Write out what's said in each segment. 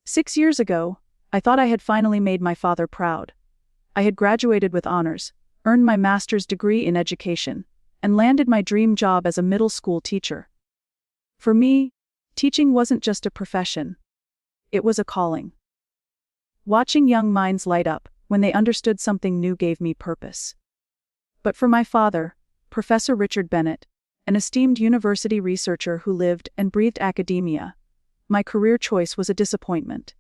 6 years ago, I thought I had finally made my father proud. I had graduated with honors, earned my master's degree in education, and landed my dream job as a middle school teacher. For me, teaching wasn't just a profession. It was a calling. Watching young minds light up when they understood something new gave me purpose. But for my father, Professor Richard Bennett, an esteemed university researcher who lived and breathed academia, my career choice was a disappointment.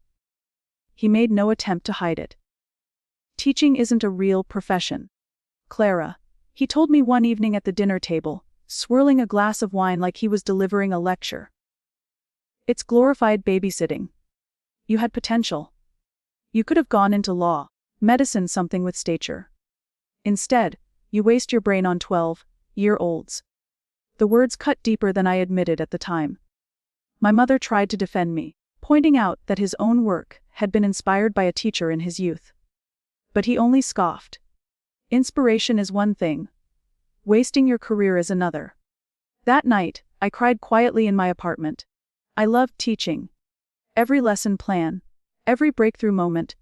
He made no attempt to hide it. Teaching isn't a real profession, Clara, he told me one evening at the dinner table, swirling a glass of wine like he was delivering a lecture. It's glorified babysitting. You had potential. You could have gone into law, medicine, something with stature. Instead, you waste your brain on 12-year-olds. The words cut deeper than I admitted at the time. My mother tried to defend me, pointing out that his own work had been inspired by a teacher in his youth. But he only scoffed. Inspiration is one thing. Wasting your career is another. That night, I cried quietly in my apartment. I loved teaching. Every lesson plan, every breakthrough moment,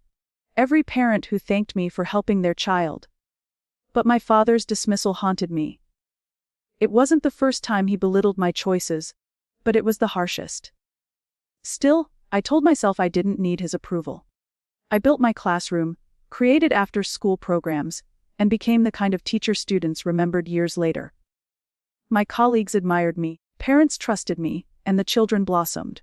every parent who thanked me for helping their child. But my father's dismissal haunted me. It wasn't the first time he belittled my choices, but it was the harshest. Still, I told myself I didn't need his approval. I built my classroom, created after-school programs, and became the kind of teacher students remembered years later. My colleagues admired me, parents trusted me, and the children blossomed.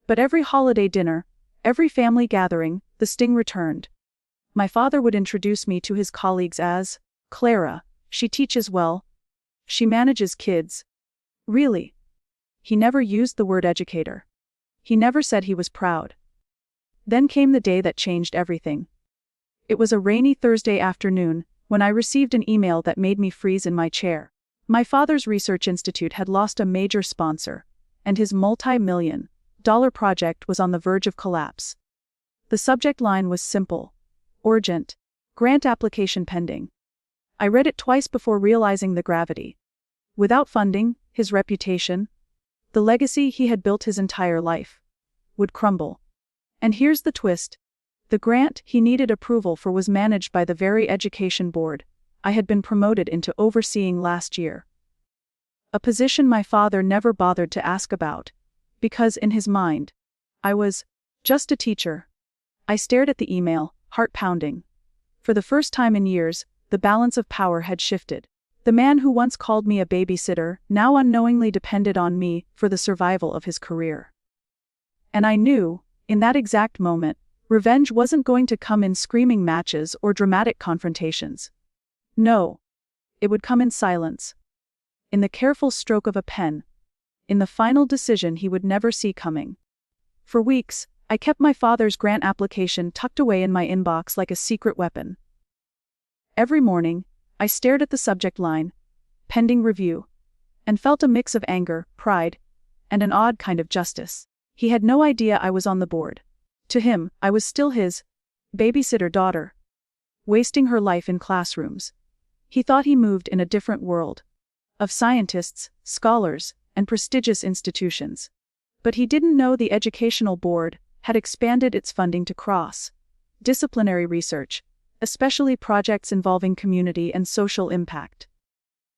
But every holiday dinner, every family gathering, the sting returned. My father would introduce me to his colleagues as, "Clara, she teaches well. She manages kids." Really? He never used the word educator. He never said he was proud. Then came the day that changed everything. It was a rainy Thursday afternoon, when I received an email that made me freeze in my chair. My father's research institute had lost a major sponsor, and his multi-million-dollar project was on the verge of collapse. The subject line was simple: urgent, grant application pending. I read it twice before realizing the gravity. Without funding, his reputation, the legacy he had built his entire life, would crumble. And here's the twist. The grant he needed approval for was managed by the very education board I had been promoted into overseeing last year. A position my father never bothered to ask about, because in his mind, I was just a teacher. I stared at the email, heart pounding. For the first time in years, the balance of power had shifted. The man who once called me a babysitter now unknowingly depended on me for the survival of his career. And I knew, in that exact moment, revenge wasn't going to come in screaming matches or dramatic confrontations. No. It would come in silence. In the careful stroke of a pen. In the final decision he would never see coming. For weeks, I kept my father's grant application tucked away in my inbox like a secret weapon. Every morning, I stared at the subject line, pending review, and felt a mix of anger, pride, and an odd kind of justice. He had no idea I was on the board. To him, I was still his babysitter daughter, wasting her life in classrooms. He thought he moved in a different world, of scientists, scholars, and prestigious institutions. But he didn't know the educational board had expanded its funding to cross-disciplinary research, especially projects involving community and social impact.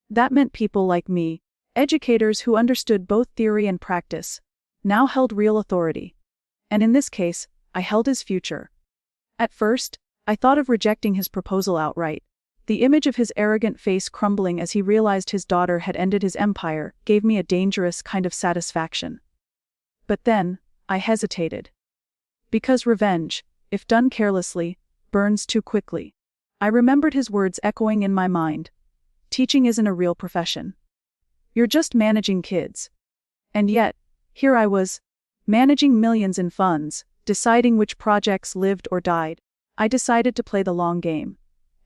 That meant people like me, educators who understood both theory and practice, now held real authority. And in this case, I held his future. At first, I thought of rejecting his proposal outright. The image of his arrogant face crumbling as he realized his daughter had ended his empire gave me a dangerous kind of satisfaction. But then, I hesitated. Because revenge, if done carelessly, burns too quickly. I remembered his words echoing in my mind. Teaching isn't a real profession. You're just managing kids. And yet, here I was, managing millions in funds, deciding which projects lived or died. I decided to play the long game.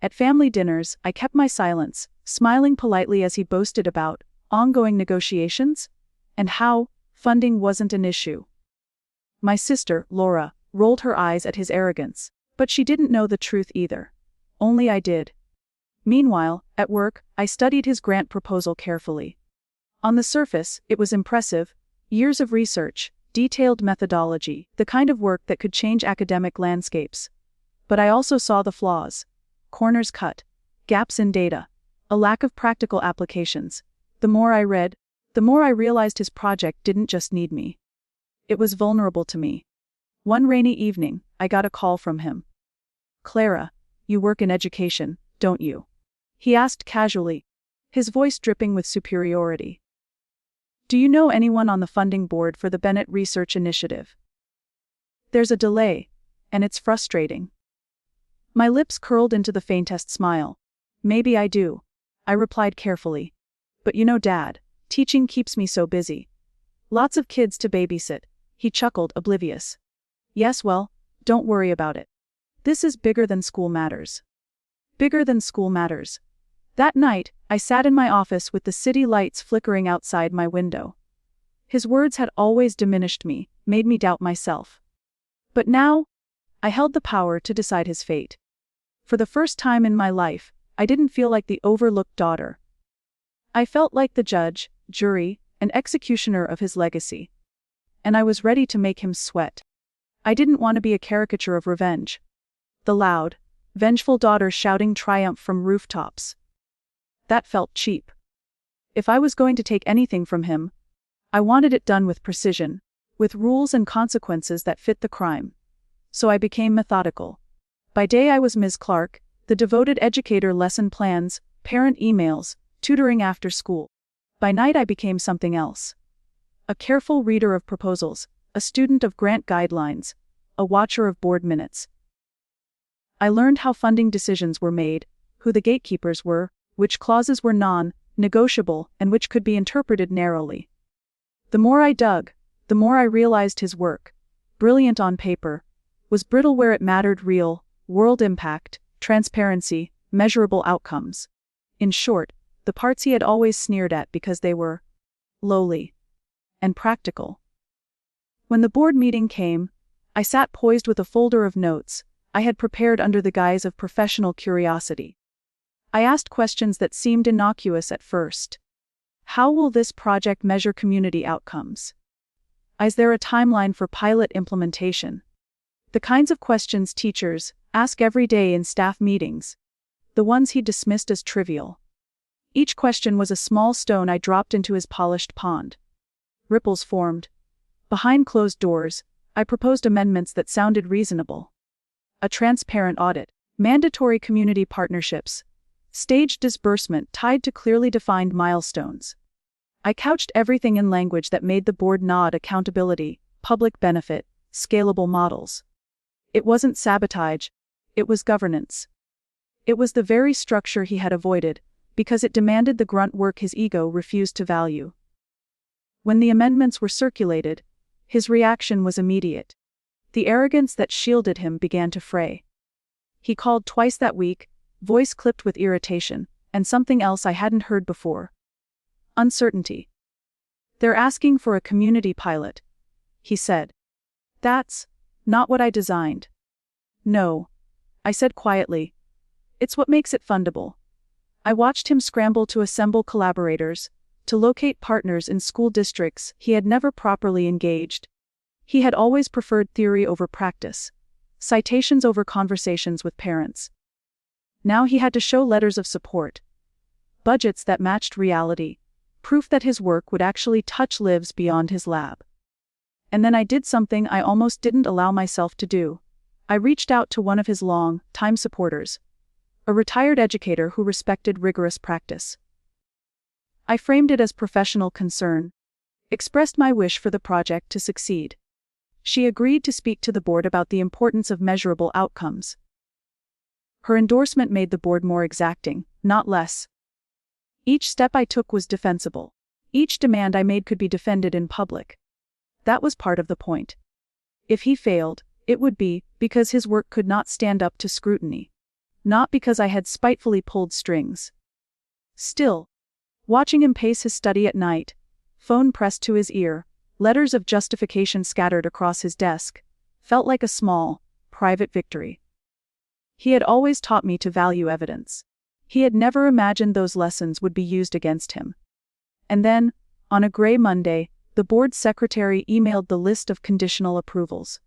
At family dinners, I kept my silence, smiling politely as he boasted about ongoing negotiations and how funding wasn't an issue. My sister, Laura, rolled her eyes at his arrogance, but she didn't know the truth either. Only I did. Meanwhile, at work, I studied his grant proposal carefully. On the surface, it was impressive: years of research, detailed methodology, the kind of work that could change academic landscapes. But I also saw the flaws. Corners cut, gaps in data, a lack of practical applications. The more I read, the more I realized his project didn't just need me. It was vulnerable to me. One rainy evening, I got a call from him. "Clara, you work in education, don't you?" he asked casually, his voice dripping with superiority. "Do you know anyone on the funding board for the Bennett Research Initiative?" There's a delay, and it's frustrating. My lips curled into the faintest smile. "Maybe I do," I replied carefully. "But you know, Dad, teaching keeps me so busy. Lots of kids to babysit," he chuckled, oblivious. "Yes, well, don't worry about it. This is bigger than school matters." Bigger than school matters. That night, I sat in my office with the city lights flickering outside my window. His words had always diminished me, made me doubt myself. But now, I held the power to decide his fate. For the first time in my life, I didn't feel like the overlooked daughter. I felt like the judge, jury, and executioner of his legacy. And I was ready to make him sweat. I didn't want to be a caricature of revenge. The loud, vengeful daughter shouting triumph from rooftops. That felt cheap. If I was going to take anything from him, I wanted it done with precision, with rules and consequences that fit the crime. So I became methodical. By day I was Ms. Clark, the devoted educator, lesson plans, parent emails, tutoring after school. By night I became something else. A careful reader of proposals, a student of grant guidelines, a watcher of board minutes. I learned how funding decisions were made, who the gatekeepers were, which clauses were non-negotiable, and which could be interpreted narrowly. The more I dug, the more I realized his work, brilliant on paper, was brittle where it mattered: real, world impact, transparency, measurable outcomes. In short, the parts he had always sneered at because they were lowly and practical. When the board meeting came, I sat poised with a folder of notes I had prepared under the guise of professional curiosity. I asked questions that seemed innocuous at first. How will this project measure community outcomes? Is there a timeline for pilot implementation? The kinds of questions teachers ask every day in staff meetings. The ones he dismissed as trivial. Each question was a small stone I dropped into his polished pond. Ripples formed. Behind closed doors, I proposed amendments that sounded reasonable. A transparent audit, mandatory community partnerships, staged disbursement tied to clearly defined milestones. I couched everything in language that made the board nod: accountability, public benefit, scalable models. It wasn't sabotage, it was governance. It was the very structure he had avoided, because it demanded the grunt work his ego refused to value. When the amendments were circulated, his reaction was immediate. The arrogance that shielded him began to fray. He called twice that week, voice clipped with irritation, and something else I hadn't heard before. Uncertainty. "They're asking for a community pilot," he said. "That's not what I designed." "No," I said quietly. "It's what makes it fundable." I watched him scramble to assemble collaborators, to locate partners in school districts he had never properly engaged. He had always preferred theory over practice, citations over conversations with parents. Now he had to show letters of support, budgets that matched reality, proof that his work would actually touch lives beyond his lab. And then I did something I almost didn't allow myself to do. I reached out to one of his long-time supporters, a retired educator who respected rigorous practice. I framed it as professional concern, expressed my wish for the project to succeed. She agreed to speak to the board about the importance of measurable outcomes. Her endorsement made the board more exacting, not less. Each step I took was defensible. Each demand I made could be defended in public. That was part of the point. If he failed, it would be because his work could not stand up to scrutiny. Not because I had spitefully pulled strings. Still, watching him pace his study at night, phone pressed to his ear, letters of justification scattered across his desk, felt like a small, private victory. He had always taught me to value evidence. He had never imagined those lessons would be used against him. And then, on a gray Monday, the board secretary emailed the list of conditional approvals.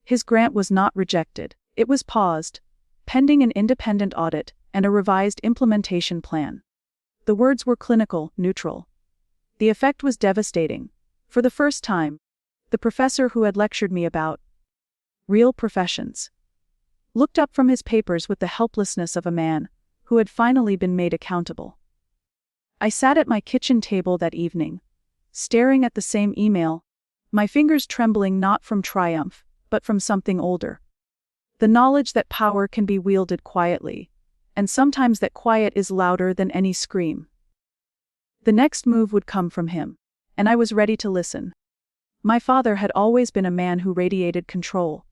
His grant was not rejected, it was paused, pending an independent audit and a revised implementation plan. The words were clinical, neutral. The effect was devastating. For the first time, the professor who had lectured me about real professions looked up from his papers with the helplessness of a man who had finally been made accountable. I sat at my kitchen table that evening, staring at the same email, my fingers trembling not from triumph, but from something older. The knowledge that power can be wielded quietly, and sometimes that quiet is louder than any scream. The next move would come from him, and I was ready to listen. My father had always been a man who radiated control.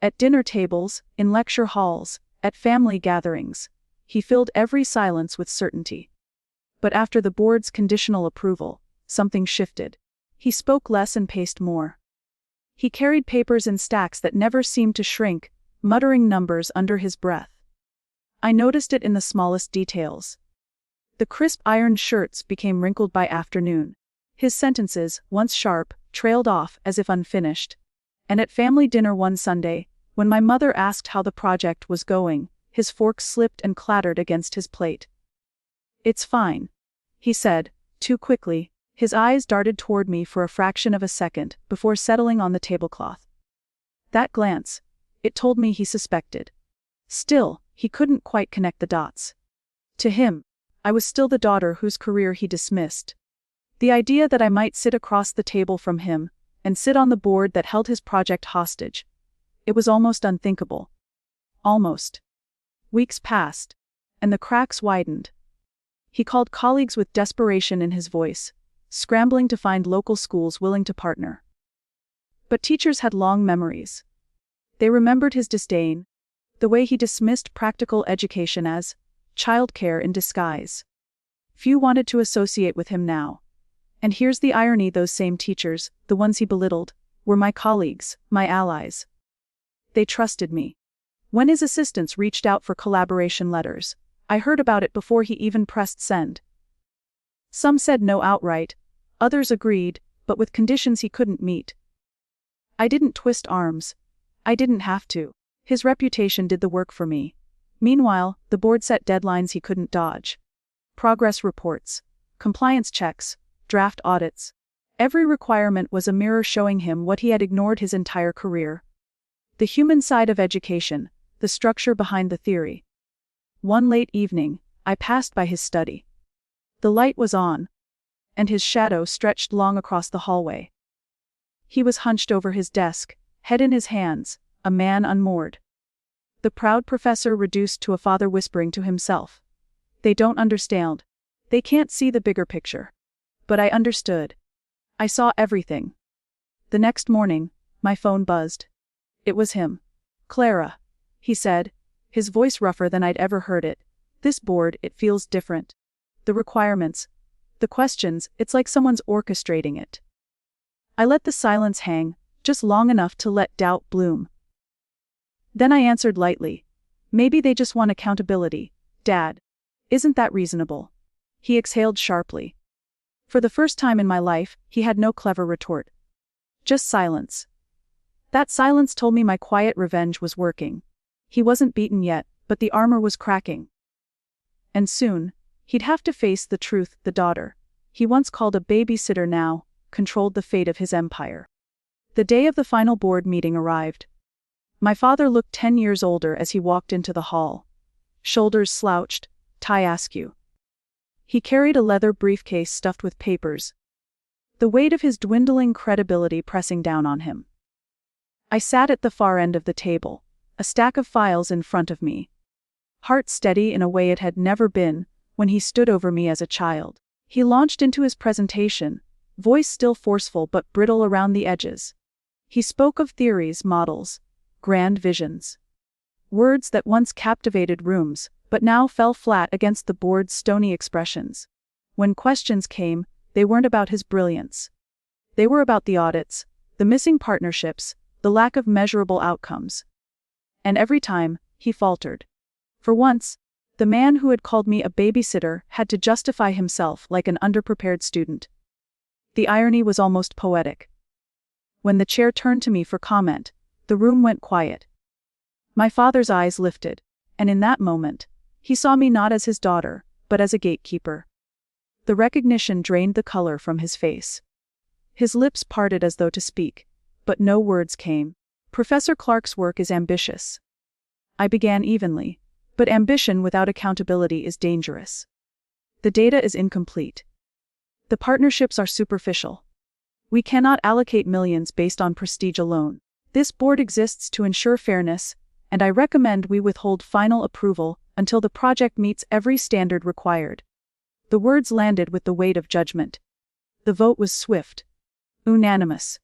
At dinner tables, in lecture halls, at family gatherings, he filled every silence with certainty. But after the board's conditional approval, something shifted. He spoke less and paced more. He carried papers in stacks that never seemed to shrink, muttering numbers under his breath. I noticed it in the smallest details. The crisp ironed shirts became wrinkled by afternoon. His sentences, once sharp, trailed off as if unfinished. And at family dinner one Sunday, when my mother asked how the project was going, his fork slipped and clattered against his plate. "It's fine," he said, too quickly. His eyes darted toward me for a fraction of a second before settling on the tablecloth. That glance, it told me he suspected. Still, he couldn't quite connect the dots. To him, I was still the daughter whose career he dismissed. The idea that I might sit across the table from him, and sit on the board that held his project hostage, it was almost unthinkable. Almost. Weeks passed, and the cracks widened. He called colleagues with desperation in his voice, scrambling to find local schools willing to partner. But teachers had long memories. They remembered his disdain, the way he dismissed practical education as childcare in disguise. Few wanted to associate with him now. And here's the irony: those same teachers, the ones he belittled, were my colleagues, my allies. They trusted me. When his assistants reached out for collaboration letters, I heard about it before he even pressed send. Some said no outright, others agreed, but with conditions he couldn't meet. I didn't twist arms. I didn't have to. His reputation did the work for me. Meanwhile, the board set deadlines he couldn't dodge. Progress reports, compliance checks, draft audits. Every requirement was a mirror showing him what he had ignored his entire career. The human side of education, the structure behind the theory. One late evening, I passed by his study. The light was on, and his shadow stretched long across the hallway. He was hunched over his desk, head in his hands, a man unmoored. The proud professor reduced to a father whispering to himself. They don't understand. They can't see the bigger picture. But I understood. I saw everything. The next morning, my phone buzzed. It was him. "Clara," he said, his voice rougher than I'd ever heard it. "This board, it feels different. The requirements, the questions, it's like someone's orchestrating it." I let the silence hang, just long enough to let doubt bloom. Then I answered lightly. "Maybe they just want accountability, Dad. Isn't that reasonable?" He exhaled sharply. For the first time in my life, he had no clever retort. Just silence. That silence told me my quiet revenge was working. He wasn't beaten yet, but the armor was cracking. And soon, he'd have to face the truth. The daughter he once called a babysitter now controlled the fate of his empire. The day of the final board meeting arrived. My father looked 10 years older as he walked into the hall. Shoulders slouched, tie askew. He carried a leather briefcase stuffed with papers, the weight of his dwindling credibility pressing down on him. I sat at the far end of the table, a stack of files in front of me. Heart steady in a way it had never been when he stood over me as a child. He launched into his presentation, voice still forceful but brittle around the edges. He spoke of theories, models, grand visions. Words that once captivated rooms, but now fell flat against the board's stony expressions. When questions came, they weren't about his brilliance. They were about the audits, the missing partnerships, the lack of measurable outcomes. And every time, he faltered. For once, the man who had called me a babysitter had to justify himself like an underprepared student. The irony was almost poetic. When the chair turned to me for comment, the room went quiet. My father's eyes lifted, and in that moment, he saw me not as his daughter, but as a gatekeeper. The recognition drained the color from his face. His lips parted as though to speak, but no words came. Professor Clark's work is ambitious. I began evenly, but ambition without accountability is dangerous. The data is incomplete. The partnerships are superficial. We cannot allocate millions based on prestige alone. This board exists to ensure fairness, and I recommend we withhold final approval until the project meets every standard required. The words landed with the weight of judgment. The vote was swift. Unanimous.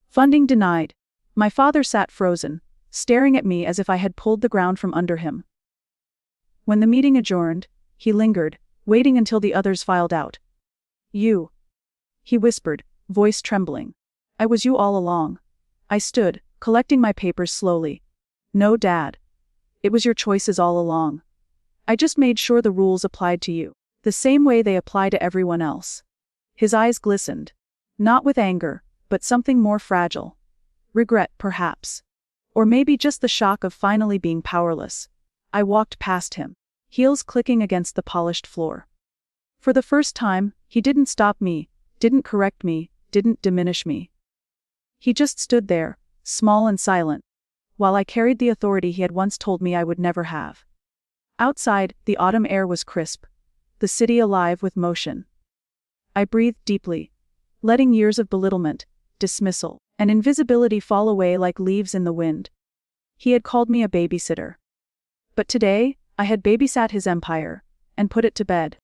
Funding denied. My father sat frozen, staring at me as if I had pulled the ground from under him. When the meeting adjourned, he lingered, waiting until the others filed out. You. He whispered, voice trembling. I was you all along. I stood, collecting my papers slowly. No, Dad. It was your choices all along. I just made sure the rules applied to you, the same way they apply to everyone else. His eyes glistened. Not with anger, but something more fragile. Regret, perhaps. Or maybe just the shock of finally being powerless. I walked past him, heels clicking against the polished floor. For the first time, he didn't stop me, didn't correct me, didn't diminish me. He just stood there, small and silent, while I carried the authority he had once told me I would never have. Outside, the autumn air was crisp, the city alive with motion. I breathed deeply, letting years of belittlement, dismissal, and invisibility fall away like leaves in the wind. He had called me a babysitter. But today, I had babysat his empire, and put it to bed.